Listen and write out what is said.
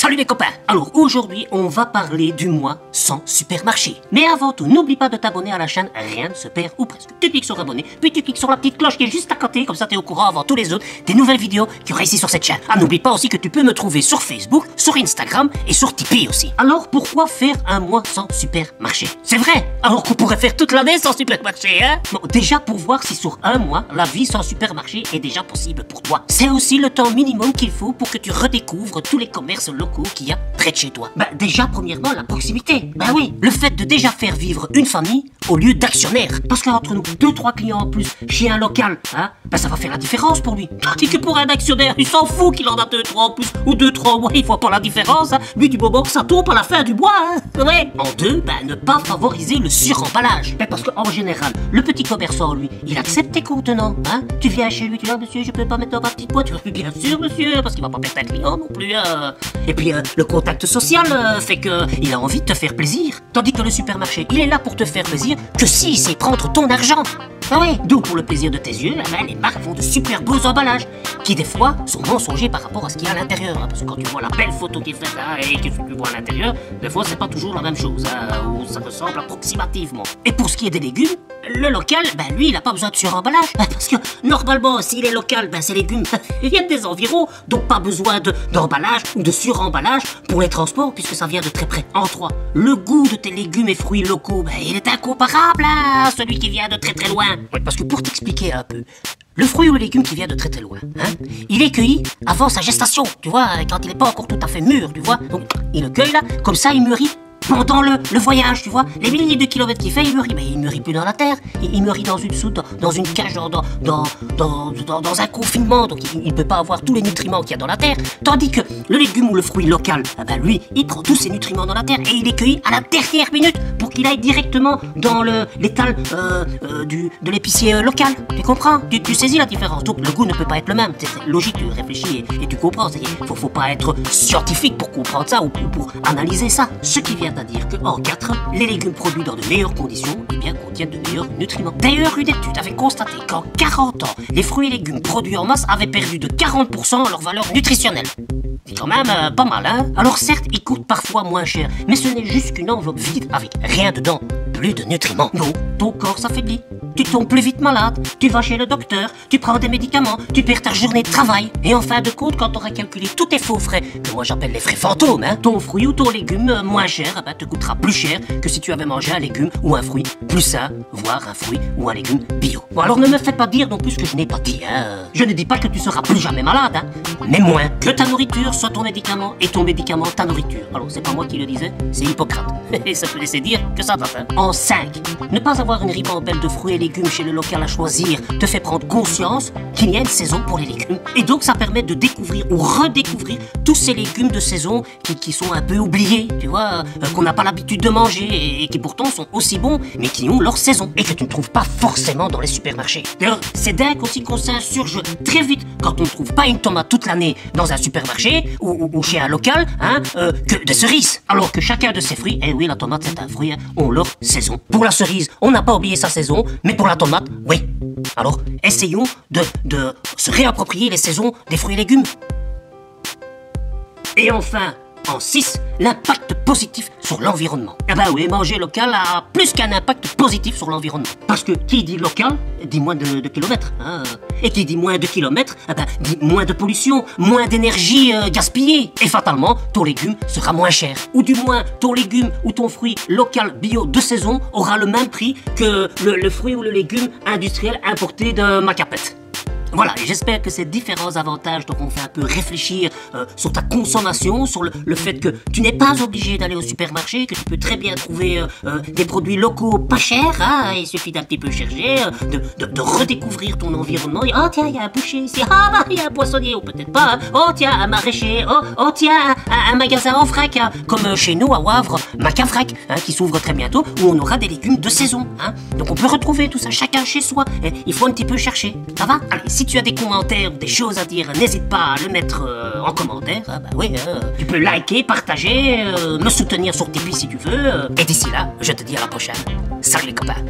Salut les copains. Alors aujourd'hui, on va parler du mois sans supermarché. Mais avant tout, n'oublie pas de t'abonner à la chaîne Rien ne se perd ou presque. Tu cliques sur abonner, puis tu cliques sur la petite cloche qui est juste à côté, comme ça t'es au courant avant tous les autres des nouvelles vidéos qu'il y aura ici sur cette chaîne. Ah, n'oublie pas aussi que tu peux me trouver sur Facebook, sur Instagram et sur Tipeee aussi. Alors pourquoi faire un mois sans supermarché? C'est vrai, alors qu'on pourrait faire toute l'année sans supermarché, hein? Bon, déjà pour voir si sur un mois, la vie sans supermarché est déjà possible pour toi. C'est aussi le temps minimum qu'il faut pour que tu redécouvres tous les commerces locaux qu'il y a près de chez toi. Bah déjà premièrement la proximité. Bah oui, le fait de déjà faire vivre une famille au lieu d'actionnaires. Parce qu'entre nous, 2-3 clients en plus chez un local, hein, bah ça va faire la différence pour lui. Tandis que pour un actionnaire, il s'en fout qu'il en a 2-3 en plus ou 2-3, ouais, il voit pas la différence, hein. Lui du moment que ça tombe à la fin du mois, hein. Ouais. En deux, bah ne pas favoriser le suremballage. Bah parce qu'en général, le petit commerçant lui, il accepte tes contenants, hein. Tu viens chez lui, tu dis ah, monsieur, je peux pas mettre dans ma petite boîte. Tu dis bien sûr monsieur, parce qu'il va pas perdre un client non plus. Et puis le contact social fait qu'il a envie de te faire plaisir. Tandis que le supermarché, il est là pour te faire plaisir que s'il sait prendre ton argent. Ah ouais. Donc pour le plaisir de tes yeux, les marques font de super beaux emballages qui des fois sont mensongers par rapport à ce qu'il y a à l'intérieur. Hein, parce que quand tu vois la belle photo qui est faite là et que tu vois à l'intérieur, des fois c'est pas toujours la même chose, hein, ou ça ressemble approximativement. Et pour ce qui est des légumes, le local, ben lui, il a pas besoin de suremballage. Parce que normalement, s'il est local, ben ces légumes viennent des environs, donc pas besoin d'emballage ou de suremballage pour les transports, puisque ça vient de très près. En 3, le goût de tes légumes et fruits locaux, ben il est incomparable à celui qui vient de très très loin. Ouais, parce que pour t'expliquer un peu, le fruit ou le légume qui vient de très très loin, hein, il est cueilli avant sa gestation, tu vois, quand il n'est pas encore tout à fait mûr, tu vois. Donc il le cueille là, comme ça il mûrit pendant le voyage, tu vois. Les milliers de kilomètres qu'il fait, il mûrit. Mais il mûrit plus dans la terre. Il mûrit dans une soute, dans une cage, dans un confinement. Donc il ne peut pas avoir tous les nutriments qu'il y a dans la terre. Tandis que le légume ou le fruit local, eh ben lui, il prend tous ses nutriments dans la terre et il est cueilli à la dernière minute pour qu'il aille directement dans l'étal de l'épicier local. Tu comprends? Tu saisis la différence. Donc le goût ne peut pas être le même. C'est logique, tu réfléchis et tu comprends. Faut pas être scientifique pour comprendre ça ou pour analyser ça. Ce qui vient à dire qu'en 4, les légumes produits dans de meilleures conditions, eh bien, contiennent de meilleurs nutriments. D'ailleurs, une étude avait constaté qu'en 40 ans, les fruits et légumes produits en masse avaient perdu de 40% leur valeur nutritionnelle. C'est quand même pas mal, hein? Alors certes, ils coûtent parfois moins cher, mais ce n'est juste qu'une enveloppe vide avec rien dedans. Plus de nutriments. Non, ton corps s'affaiblit. Tu tombes plus vite malade, tu vas chez le docteur, tu prends des médicaments, tu perds ta journée de travail. Et en fin de compte, quand tu auras calculé tous tes faux frais, que moi j'appelle les frais fantômes, hein, ton fruit ou ton légume moins cher, te coûtera plus cher que si tu avais mangé un légume ou un fruit plus sain, voire un fruit ou un légume bio. Bon alors ne me faites pas dire non plus ce que je n'ai pas dit, hein. Je ne dis pas que tu seras plus jamais malade, hein, mais moins. Que ta nourriture soit ton médicament et ton médicament ta nourriture. Alors c'est pas moi qui le disais, c'est Hippocrate. Et ça peut laisser dire que ça va faire. En 5, ne pas avoir une ribambelle de fruits et légumes chez le local à choisir te fait prendre conscience qu'il y a une saison pour les légumes. Et donc ça permet de découvrir ou redécouvrir tous ces légumes de saison qui sont un peu oubliés, tu vois, qu'on n'a pas l'habitude de manger et qui pourtant sont aussi bons, mais qui ont leur saison et que tu ne trouves pas forcément dans les supermarchés. D'ailleurs, c'est dingue aussi qu'on s'insurge très vite quand on ne trouve pas une tomate toute l'année dans un supermarché ou chez un local, hein, que des cerises. Alors que chacun de ces fruits, eh oui, la tomate c'est un fruit, hein, ont leur saison. Pour la cerise, on n'a pas oublié sa saison, mais pour la tomate, oui. Alors, essayons de se réapproprier les saisons des fruits et légumes. Et enfin, en 6, l'impact positif sur l'environnement. Ah bah oui, manger local a plus qu'un impact positif sur l'environnement. Parce que qui dit local, dit moins de kilomètres. Hein. Et qui dit moins de kilomètres, ah bah, dit moins de pollution, moins d'énergie gaspillée. Et fatalement, ton légume sera moins cher. Ou du moins, ton légume ou ton fruit local bio de saison aura le même prix que le fruit ou le légume industriel importé de Macapette. Voilà, et j'espère que ces différents avantages t'auront fait un peu réfléchir sur ta consommation, sur le fait que tu n'es pas obligé d'aller au supermarché, que tu peux très bien trouver des produits locaux pas chers, hein, il suffit d'un petit peu chercher, de redécouvrir ton environnement. Et, oh tiens, il y a un boucher ici, ah bah il y a un poissonnier, ou peut-être pas, hein. Oh tiens, un maraîcher, oh tiens, un magasin en vrac, hein, comme chez nous à Wavre, Macavrac, hein, qui s'ouvre très bientôt, où on aura des légumes de saison. Hein. Donc on peut retrouver tout ça, chacun chez soi, et il faut un petit peu chercher, ça va? Allez, si tu as des commentaires ou des choses à dire, n'hésite pas à le mettre en commentaire. Ah bah oui, tu peux liker, partager, me soutenir sur Tipeee si tu veux. Et d'ici là, je te dis à la prochaine. Salut les copains.